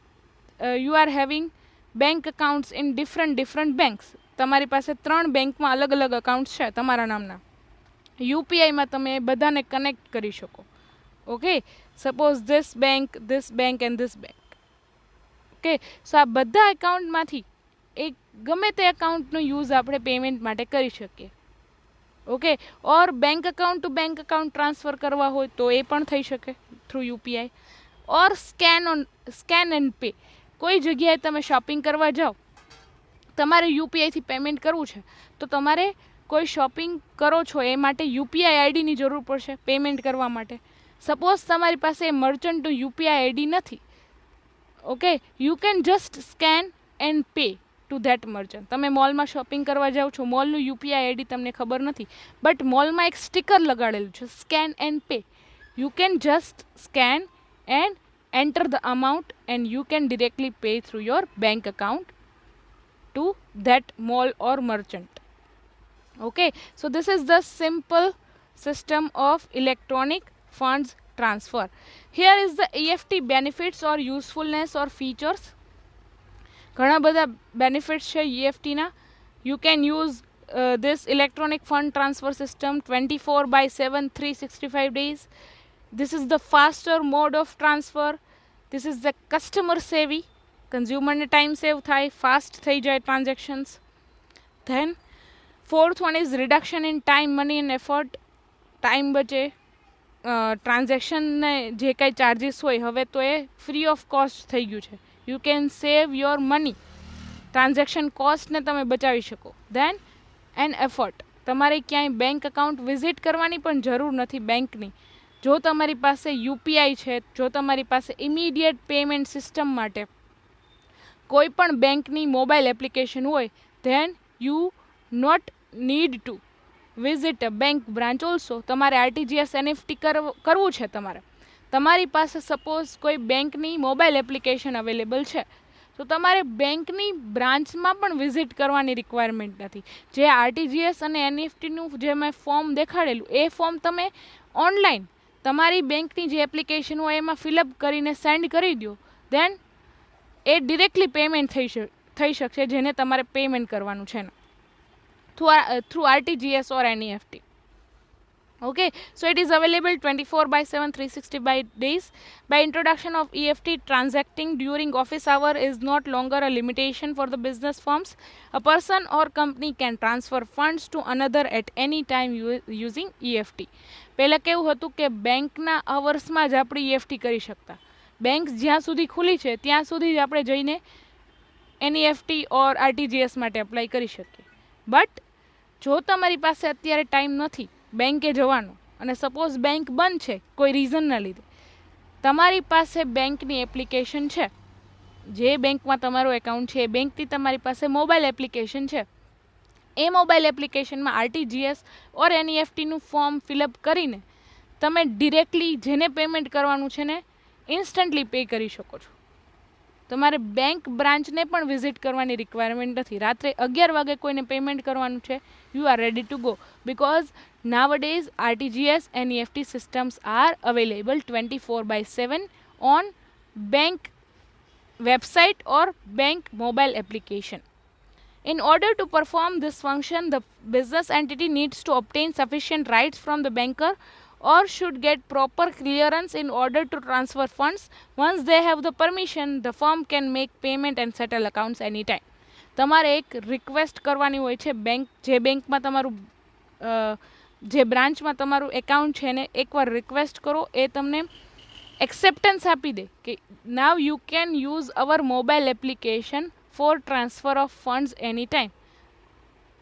you are having bank accounts in different banks. તમારી પાસે 3 બેંકમાં અલગ અલગ અકાઉન્ટ્સ છે તમારા નામના. UPIમાં તમે બધાને કનેક્ટ કરી શકો. Okay, suppose this bank and this bank. Okay, so આ બધા એકાઉન્ટમાંથી એક ગમે તે એકાઉન્ટનો યુઝ આપણે પેમેન્ટ માટે કરી શકીએ. Okay, or bank account to bank account transfer કરવા હોય તો એ પણ થઈ શકે through UPI. Or scan and pay. કોઈ જગ્યાએ તમે શોપિંગ કરવા જાઓ, તમારે UPIથી પેમેન્ટ કરવું છે, તો તમારે કોઈ શોપિંગ કરો છો એ માટે UPI આઈડીની જરૂર પડશે પેમેન્ટ કરવા માટે. સપોઝ તમારી પાસે મર્ચન્ટનું UPI આઈડી નથી, okay, you can just scan and pay two that merchant. તમે મોલમાં શોપિંગ કરવા જાઓ છો, મોલનું યુપીઆઈ આઈડી તમને ખબર નથી, બટ મોલમાં એક સ્ટીકર લગાડેલું છે scan and pay. You can just scan and enter the amount and you can directly pay through your bank account to that mall or merchant. Okay, so this is the simple system of electronic funds transfer. Here is the EFT benefits or usefulness or features. ઘણા બધા benefits છે EFTના. You can use this electronic fund transfer system 24/7 365 days. This is the faster mode of transfer. This is the customer savvy. કન્ઝ્યુમરને time save થાય, fast થઈ જાય transactions. Then fourth one is reduction in time, money and effort. Time બચે, ટ્રાન્ઝેક્શનને જે કાંઈ charges હોય હવે તો એ ફ્રી ઓફ કોસ્ટ થઈ ગયું છે. You can save your money, transaction કોસ્ટને તમે બચાવી શકો. ધેન એન્ડ એફર્ટ, તમારે ક્યાંય બેંક અકાઉન્ટ વિઝિટ કરવાની પણ જરૂર નથી બેંકની. જો તમારી પાસે યુપીઆઈ છે, જો તમારી પાસે ઇમિડિયેટ પેમેન્ટ સિસ્ટમ માટે કોઈ પણ બેંકની મોબાઈલ એપ્લિકેશન હોય, then you not need to visit a bank branch also. તમારે આરટીજીએસ એનએફટી કરવું છે, તમારી પાસે સપોઝ કોઈ બેંકની મોબાઈલ એપ્લિકેશન અવેલેબલ છે, તો તમારે બેંકની બ્રાન્ચમાં પણ વિઝિટ કરવાની રિક્વાયરમેન્ટ નથી. જે આરટીજીએસ અને એનએફટીનું જે મેં ફોર્મ દેખાડેલું, એ ફોર્મ તમે ઓનલાઈન તમારી બેંકની જે એપ્લિકેશન હોય એમાં ફિલઅપ કરીને સેન્ડ કરી દો, દેન એ ડિરેક્ટલી પેમેન્ટ થઈ શકશે, જેને તમારે પેમેન્ટ કરવાનું છે through RTGS or NEFT. Okay, so it is available 24/7 365 days. By introduction of EFT, transacting during office hour is not longer a limitation for the business firms. A person or company can transfer funds to another at any time using EFT. પહેલાં કેવું હતું કે બેંકના અવર્સમાં જ આપણે EFT કરી શકતા. Bank જ્યાં સુધી ખુલી છે ત્યાં સુધી જ આપણે જઈને NEFT ઓર આરટીજીએસ માટે અપ્લાય કરી શકીએ. બટ જો તમારી પાસે અત્યારે ટાઈમ નથી બેંકે જવાનો અને સપોઝ બેંક બંધ છે કોઈ રીઝનના લીધે, તમારી પાસે બેંકની એપ્લિકેશન છે, જે બેંકમાં તમારું એકાઉન્ટ છે એ બેંકની તમારી પાસે મોબાઈલ એપ્લિકેશન છે, એ મોબાઈલ એપ્લિકેશનમાં આરટીજીએસ ઓર એનઈએફટીનું ફોર્મ ફિલઅપ કરીને તમે ડિરેક્ટલી જેને પેમેન્ટ કરવાનું છે ને ઇન્સ્ટન્ટલી પે કરી શકો છો. તમારે બેંક બ્રાન્ચને પણ વિઝિટ કરવાની રિક્વાયરમેન્ટ નથી. રાત્રે 11 વાગે કોઈને પેમેન્ટ કરવાનું છે, you are ready to go, because nowadays RTGS and EFT systems are available 24/7 on bank website or bank mobile application. In order to perform this function, the business entity needs to obtain sufficient rights from the banker or should get proper clearance in order to transfer funds. Once they have the permission, the firm can make payment and settle accounts anytime. તમારે એક request કરવાની હોય છે bank, જે બેંકમાં તમારું જે બ્રાન્ચમાં તમારું એકાઉન્ટ છે એને એકવાર રિક્વેસ્ટ કરો, એ તમને એક્સેપ્ટન્સ આપી દે કે now you can use our mobile application for transfer of funds any time.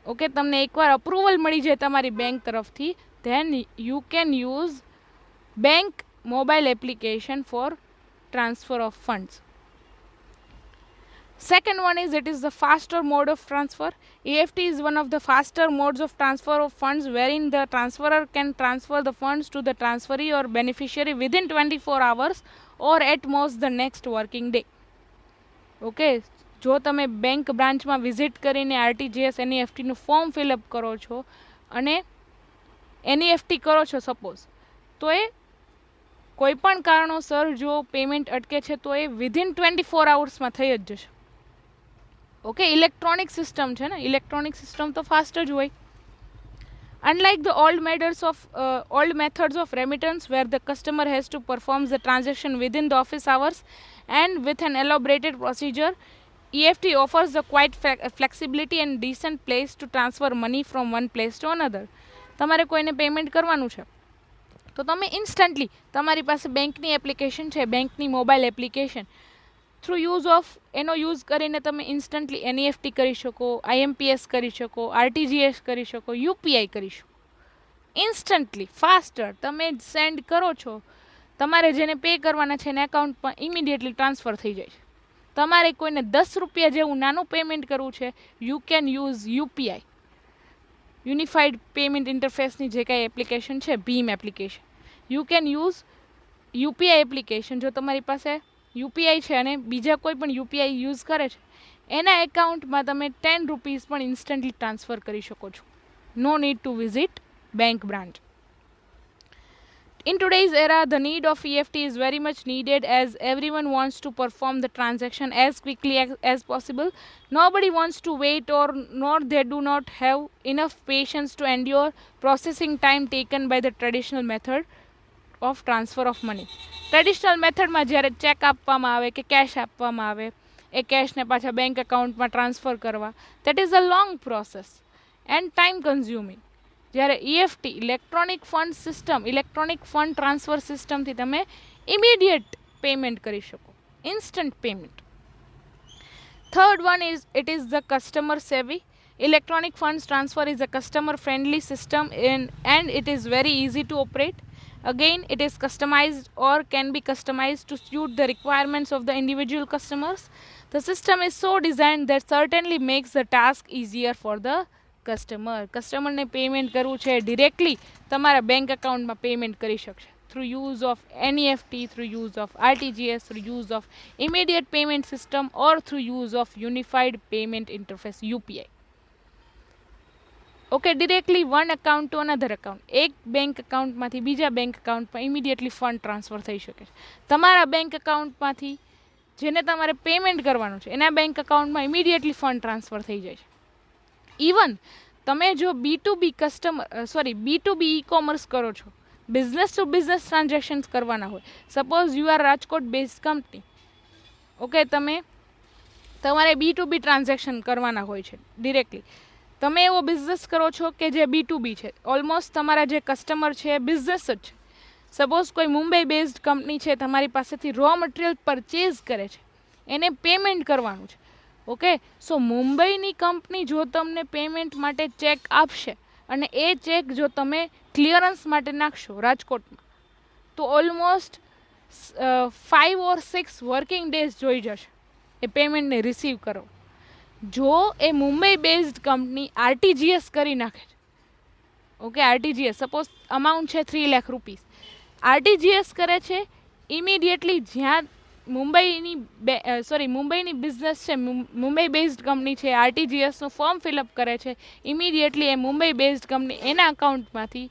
Okay, તમને એકવાર અપ્રુવલ મળી જાય તમારી બેંક તરફથી, then you can use bank mobile application for transfer of funds. Second one is, it is the faster mode of transfer. EFT is one of the faster modes of transfer of funds wherein the transferor can transfer the funds to the transferee or beneficiary within 24 hours or at most the next working day. Okay, જો તમે bank બ્રાન્ચમાં visit કરીને RTGS એનઈએફટીનું form fill up કરો છો અને NEFT કરો છો suppose, તો એ કોઈ પણ કારણોસર જો પેમેન્ટ અટકે છે તો એ વિધિન 24 આવર્સમાં થઈ જ જશે. ઓકે, ઇલેક્ટ્રોનિક સિસ્ટમ છે ને, ઇલેક્ટ્રોનિક સિસ્ટમ તો ફાસ્ટ જ હોય. Unlike the old methods of remittance where the customer has to perform the transaction within the office hours and with an elaborated procedure, EFT offers the quite flexibility and decent place to transfer money from one place to another. તમારે કોઈને payment કરવાનું છે તો તમે instantly તમારી પાસે બેંકની application છે, બેંકની mobile application through use of એનો યુઝ કરીને તમે ઇન્સ્ટન્ટલી એનઈએફટી કરી શકો, આઈએમપીએસ કરી શકો, આરટીજીએસ કરી શકો, યુપીઆઈ કરી શકો. ઇન્સ્ટન્ટલી ફાસ્ટર તમે સેન્ડ કરો છો, તમારે જેને પે કરવાના છે એના એકાઉન્ટમાં ઇમિડિયેટલી ટ્રાન્સફર થઈ જાય છે. તમારે કોઈને 10 રૂપિયા જેવું નાનું પેમેન્ટ કરવું છે, you can use UPI, unified payment ઇન્ટરફેસની જે કાંઈ એપ્લિકેશન છે, Bhim application. You can use UPI application. જો તમારી પાસે યુપીઆઈ છે અને બીજા કોઈ પણ યુપીઆઈ યુઝ કરે છે, એના એકાઉન્ટમાં તમે 10 રૂપીસ પણ ઇન્સ્ટન્ટલી ટ્રાન્સફર કરી શકો છો. No need to visit bank branch. In today's era, the need of EFT is very much needed as everyone wants to perform the transaction as quickly as possible. Nobody wants to wait, or nor they do not have enough patience to endure processing time taken by the traditional method of transfer of money. Traditional મેથડમાં જ્યારે check આપવામાં આવે કે cache આપવામાં આવે, એ કેશને પાછા bank એકાઉન્ટમાં transfer કરવા, that is a long process end time consuming. જ્યારે EFT electronic fund system, electronic fund transfer સિસ્ટમથી તમે ઇમિડિયેટ પેમેન્ટ કરી શકો, instant payment. Third one is it is the customer સેવી. Electronic funds transfer is a customer friendly system and it is very easy to operate. Again, it is customized or can be customized to suit the requirements of the individual customers. The system is so designed that certainly makes the task easier for the કસ્ટમરને payment કરવું છે, directly તમારા bank એકાઉન્ટમાં payment કરી શકશે through use of NEFT, through use of RTGS, through use of immediate payment system or through use of unified payment interface UPI. Okay, directly one account to another account, એક bank એકાઉન્ટમાંથી બીજા bank એકાઉન્ટમાં immediately fund transfer થઈ શકે છે. તમારા bank એકાઉન્ટમાંથી જેને તમારે પેમેન્ટ કરવાનું છે એના બેંક એકાઉન્ટમાં ઇમિડિયેટલી ફંડ ટ્રાન્સફર થઈ જાય છે. ઇવન તમે જો B2B ઈ-કોમર્સ કરો છો, બિઝનેસ ટુ બિઝનેસ ટ્રાન્ઝેક્શન્સ કરવાના હોય, suppose you are Rajkot based company, okay, તમારે B2B ટ્રાન્ઝેક્શન કરવાના હોય છે ડિરેક્ટલી. તમે એવો બિઝનેસ કરો છો કે જે B2B છે, ઓલમોસ્ટ તમારા જે કસ્ટમર છે એ બિઝનેસ જ છે. સપોઝ કોઈ મુંબઈ બેઝડ કંપની છે, તમારી પાસેથી રો મટીરિયલ પરચેઝ કરે છે, એને પેમેન્ટ કરવાનું છે. ઓકે, સો મુંબઈની કંપની જો તમને પેમેન્ટ માટે ચેક આપશે અને એ ચેક જો તમે ક્લિયરન્સ માટે નાખશો રાજકોટમાં, તો ઓલમોસ્ટ 5 or 6 વર્કિંગ ડેઝ જોઈ જશે એ પેમેન્ટને રિસીવ કરો. જો એ મુંબઈ બેઝડ કંપની RTGS કરી નાખે છે, ઓકે, RTGS સપોઝ અમાઉન્ટ છે 3 લાખ રૂપીસ, RTGS કરે છે ઇમિડિયેટલી, જ્યાં મુંબઈની બિઝનેસ છે, મુંબઈ બેઝડ કંપની છે, RTGSનું ફોર્મ ફિલઅપ કરે છે, ઇમિડિયેટલી એ મુંબઈ બેઝડ કંપની એના અકાઉન્ટમાંથી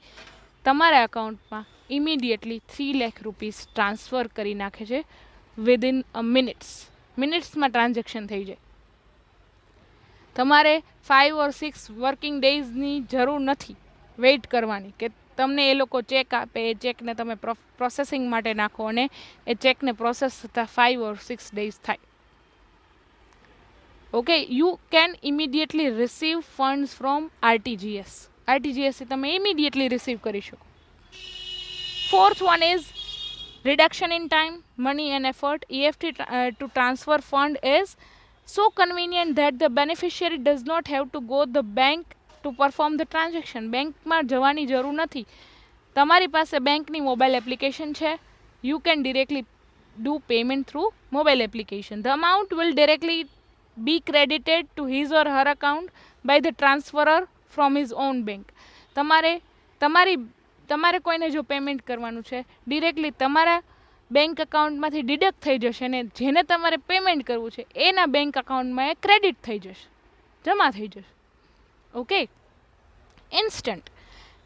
તમારા અકાઉન્ટમાં ઇમિડિયેટલી 3 લાખ રૂપીસ ટ્રાન્સફર કરી નાખે છે વિધિન અ મિનિટ્સમાં ટ્રાન્ઝેક્શન થઈ જાય. તમારે 5 or 6 વર્કિંગ ડેઝની જરૂર નથી વેઇટ કરવાની કે તમને એ લોકો ચેક આપે, એ ચેકને તમે પ્રોસેસિંગ માટે નાખો અને એ ચેકને પ્રોસેસ થતાં 5 or 6 ડેઝ થાય. Okay, you can immediately receive funds from RTGSથી તમે ઇમિડિયેટલી રિસીવ કરી શકો. Fourth one is reduction in time, money and effort. EFT to transfer fund is so convenient that the beneficiary does not have to go the bank to perform the transaction. બેંકમાં જવાની જરૂર નથી. તમારી પાસે બેંકની mobile application છે, you can directly do payment through mobile application. The amount will directly be credited to his or her account by the transferer from his own bank. તમારે કોઈને જો પેમેન્ટ કરવાનું છે, ડિરેક્ટલી તમારા બેંક એકાઉન્ટમાંથી deduct થઈ જશે અને જેને તમારે પેમેન્ટ કરવું છે એના બેંક એકાઉન્ટમાં એ ક્રેડિટ થઈ જશે, જમા થઈ જશે. Okay, instant.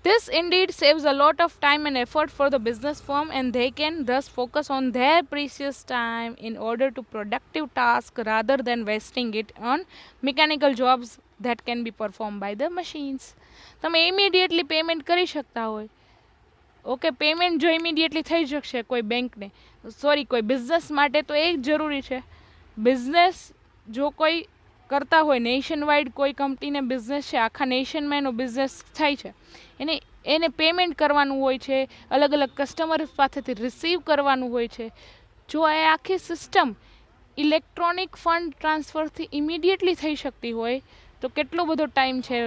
This indeed saves a lot of time and effort for the business firm, and they can thus focus on their precious time in order to productive tasks rather than wasting it on mechanical jobs that can be performed by the machines. તમે immediately payment કરી શકતા હોય, okay, payment જો immediately થઈ શકશે કોઈ બેંકને, કોઈ બિઝનેસ માટે તો એ જ જરૂરી છે. બિઝનેસ જો કોઈ કરતા હોય, નેશન વાઇડ કોઈ કંપનીને બિઝનેસ છે, આખા નેશનમાં એનો બિઝનેસ થાય છે, એને પેમેન્ટ કરવાનું હોય છે, અલગ અલગ કસ્ટમર પાસેથી રિસીવ કરવાનું હોય છે. જો એ આખી સિસ્ટમ ઇલેક્ટ્રોનિક ફંડ ટ્રાન્સફરથી ઇમિડિયેટલી થઈ શકતી હોય તો કેટલો બધો ટાઈમ છે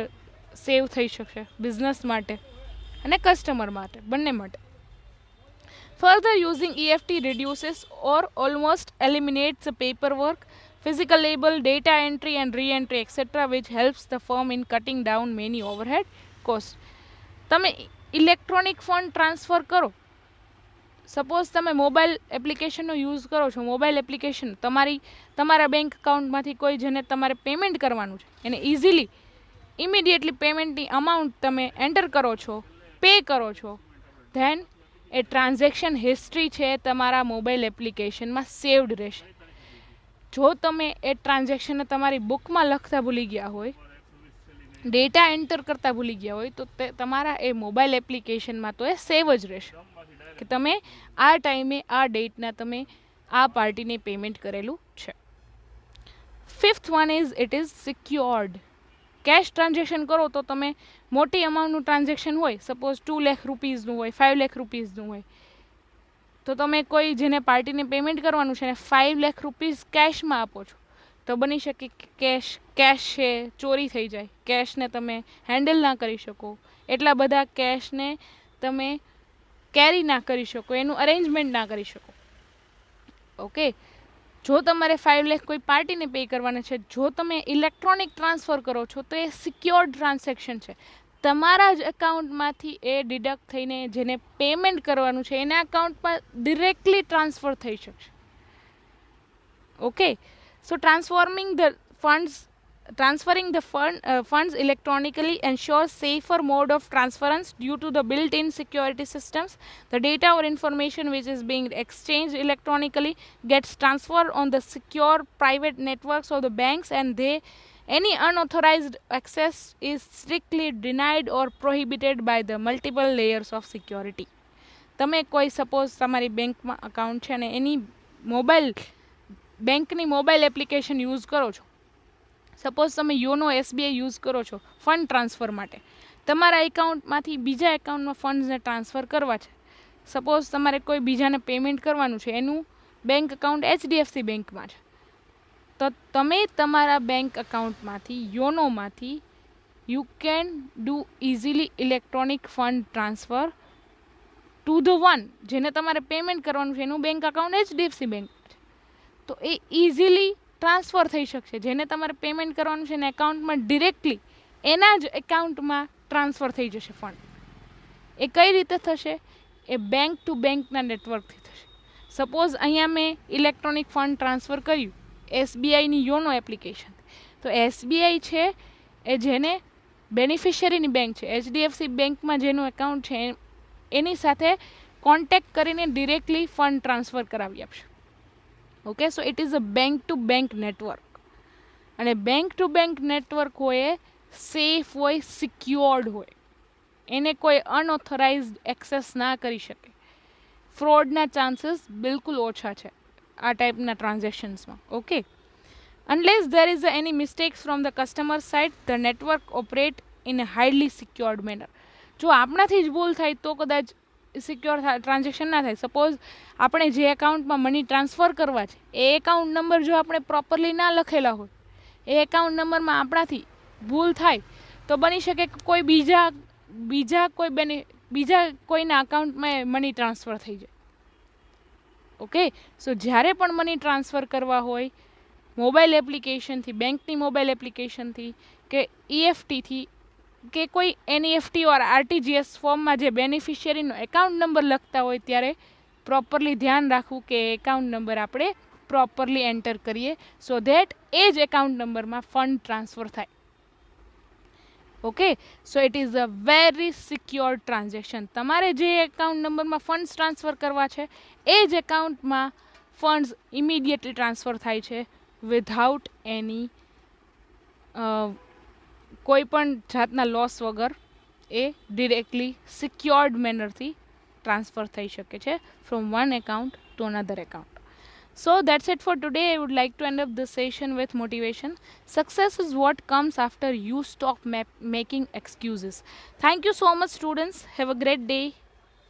સેવ થઈ શકશે બિઝનેસ માટે અને કસ્ટમર માટે, બંને માટે. Further, using EFT reduces or almost eliminates the paperwork, physical label, data entry and re-entry, etc., which helps the firm in cutting down many overhead costs. તમે ઇલેક્ટ્રોનિક ફંડ ટ્રાન્સફર કરો, suppose તમે mobile એપ્લિકેશનનો use કરો છો, mobile application તમારા bank અકાઉન્ટમાંથી કોઈ જેને તમારે પેમેન્ટ કરવાનું છે એને ઇઝીલી ઇમિડિયેટલી પેમેન્ટની અમાઉન્ટ તમે એન્ટર કરો છો, પે કરો છો, ધેન એ ટ્રાન્ઝેક્શન હિસ્ટ્રી છે તમારા મોબાઈલ એપ્લિકેશનમાં સેવ્ડ રહેશે. જો તમે એ ટ્રાન્ઝેક્શનને તમારી બુકમાં લખતા ભૂલી ગયા હોય, ડેટા એન્ટર કરતા ભૂલી ગયા હોય, તો તમારા એ મોબાઈલ એપ્લિકેશનમાં તો એ સેવ જ રહેશે કે તમે આ ટાઈમે આ ડેટના તમે આ પાર્ટીને પેમેન્ટ કરેલું છે. Fifth one is it is secured. Cash transaction કરો તો તમે મોટી અમાઉન્ટનું ટ્રાન્ઝેક્શન હોય, સપોઝ 2 લાખ રૂપીઝનું હોય, 5 લાખ રૂપીઝનું હોય, તો તમે કોઈ જેને પાર્ટીને પેમેન્ટ કરવાનું છે ને 5 લાખ રૂપીઝ કેશમાં આપો છો, તો બની શકે કે કેશ છે ચોરી થઈ જાય, કેશને તમે હેન્ડલ ના કરી શકો, એટલા બધા કેશને તમે કેરી ના કરી શકો, એનું અરેન્જમેન્ટ ના કરી શકો. ઓકે, જો તમારે 5 લાખ કોઈ પાર્ટીને પે કરવાના છે, જો તમે ઇલેક્ટ્રોનિક ટ્રાન્સફર કરો છો તો એ સિક્યોર્ડ ટ્રાન્ઝેક્શન છે. તમારા જ એકાઉન્ટમાંથી એ ડિડક્ટ થઈને જેને પેમેન્ટ કરવાનું છે એના એકાઉન્ટમાં ડિરેક્ટલી ટ્રાન્સફર થઈ શકશે. Okay, so transferring the funds electronically ensures safer mode of transference due to the built-in security systems. The data or information which is being exchanged electronically gets transferred on the secure private networks of the banks, and any unauthorized access is strictly denied or prohibited by the multiple layers of security. તમે કોઈ suppose તમારી બેંકમાં account છે ને એની બેંકની mobile application use કરો છો, suppose તમે યોનો SBI યુઝ કરો છો ફંડ ટ્રાન્સફર માટે, તમારા એકાઉન્ટમાંથી બીજા એકાઉન્ટમાં ફંડ્સને ટ્રાન્સફર કરવા છે, સપોઝ તમારે કોઈ બીજાને પેમેન્ટ કરવાનું છે, એનું બેંક અકાઉન્ટ HDFC બેંકમાં છે, તો તમે તમારા બેંક અકાઉન્ટમાંથી યોનોમાંથી you can do easily electronic fund transfer to the one જેને તમારે પેમેન્ટ કરવાનું છે, એનું બેંક અકાઉન્ટ HDFC બેંક છે, તો એ ઇઝીલી ટ્રાન્સફર થઈ શકશે. જેને તમારે પેમેન્ટ કરવાનું છે એના એકાઉન્ટમાં ડિરેક્ટલી એના જ એકાઉન્ટમાં ટ્રાન્સફર થઈ જશે ફંડ. એ કઈ રીતે થશે? એ બેંક ટુ બેંકના નેટવર્કથી થશે. સપોઝ અહીંયા મેં ઇલેક્ટ્રોનિક ફંડ ટ્રાન્સફર કર્યું SBIની યોનો એપ્લિકેશન, તો SBI છે એ જેને બેનિફિશિયરીની બેંક છે, HDFC બેંકમાં જેનું એકાઉન્ટ છે એની સાથે કોન્ટેક્ટ કરીને ડિરેક્ટલી ફંડ ટ્રાન્સફર કરાવી આપશે. Okay, so it is a bank to bank network, અને બેંક ટુ બેંક નેટવર્ક હોય સેફ હોય, સિક્યોર્ડ હોય, એને કોઈ અનઓથોરાઇઝડ એક્સેસ ના કરી શકે, ફ્રોડના ચાન્સીસ બિલકુલ ઓછા છે આ ટાઈપના ટ્રાન્ઝેક્શન્સમાં. Okay, unless there is any mistakes from the customer side, the network operate in a highly secured manner. જો આપણાથી જ ભૂલ થાય તો કદાચ સિક્યોર ટ્રાન્ઝેક્શન ના થાય. સપોઝ આપણે જે એકાઉન્ટમાં મની ટ્રાન્સફર કરવા છે એ એકાઉન્ટ નંબર જો આપણે પ્રોપરલી ના લખેલા હોય, એ એકાઉન્ટ નંબરમાં આપણાથી ભૂલ થાય તો બની શકે કે કોઈ બીજા કોઈના અકાઉન્ટમાં મની ટ્રાન્સફર થઈ જાય. ઓકે, સો જ્યારે પણ મની ટ્રાન્સફર કરવા હોય મોબાઈલ એપ્લિકેશનથી, બેંકની મોબાઈલ એપ્લિકેશનથી કે EFTથી કે કોઈ NEFT ઓર RTGS ફોર્મમાં જે બેનિફિશિયરીનો એકાઉન્ટ નંબર લખતા હોય ત્યારે પ્રોપરલી ધ્યાન રાખવું કે એકાઉન્ટ નંબર આપણે પ્રોપરલી એન્ટર કરીએ, સો ધેટ એ જ એકાઉન્ટ નંબરમાં ફંડ ટ્રાન્સફર થાય. Okay, so it is a very secure transaction. તમારે જે એકાઉન્ટ નંબરમાં ફંડ્સ ટ્રાન્સફર કરવા છે એ જ એકાઉન્ટમાં ફંડ્સ ઇમિડિયેટલી ટ્રાન્સફર થાય છે વિધાઉટ એની કોઈ પણ જાતના લોસ વગર. એ ડિરેક્ટલી સિક્યોર્ડ મેનરથી ટ્રાન્સફર થઈ શકે છે from one account to another account. So that's it for today. I would like to end up this session with motivation. Success is what comes after you stop making excuses. Thank you so much, students. Have a great day.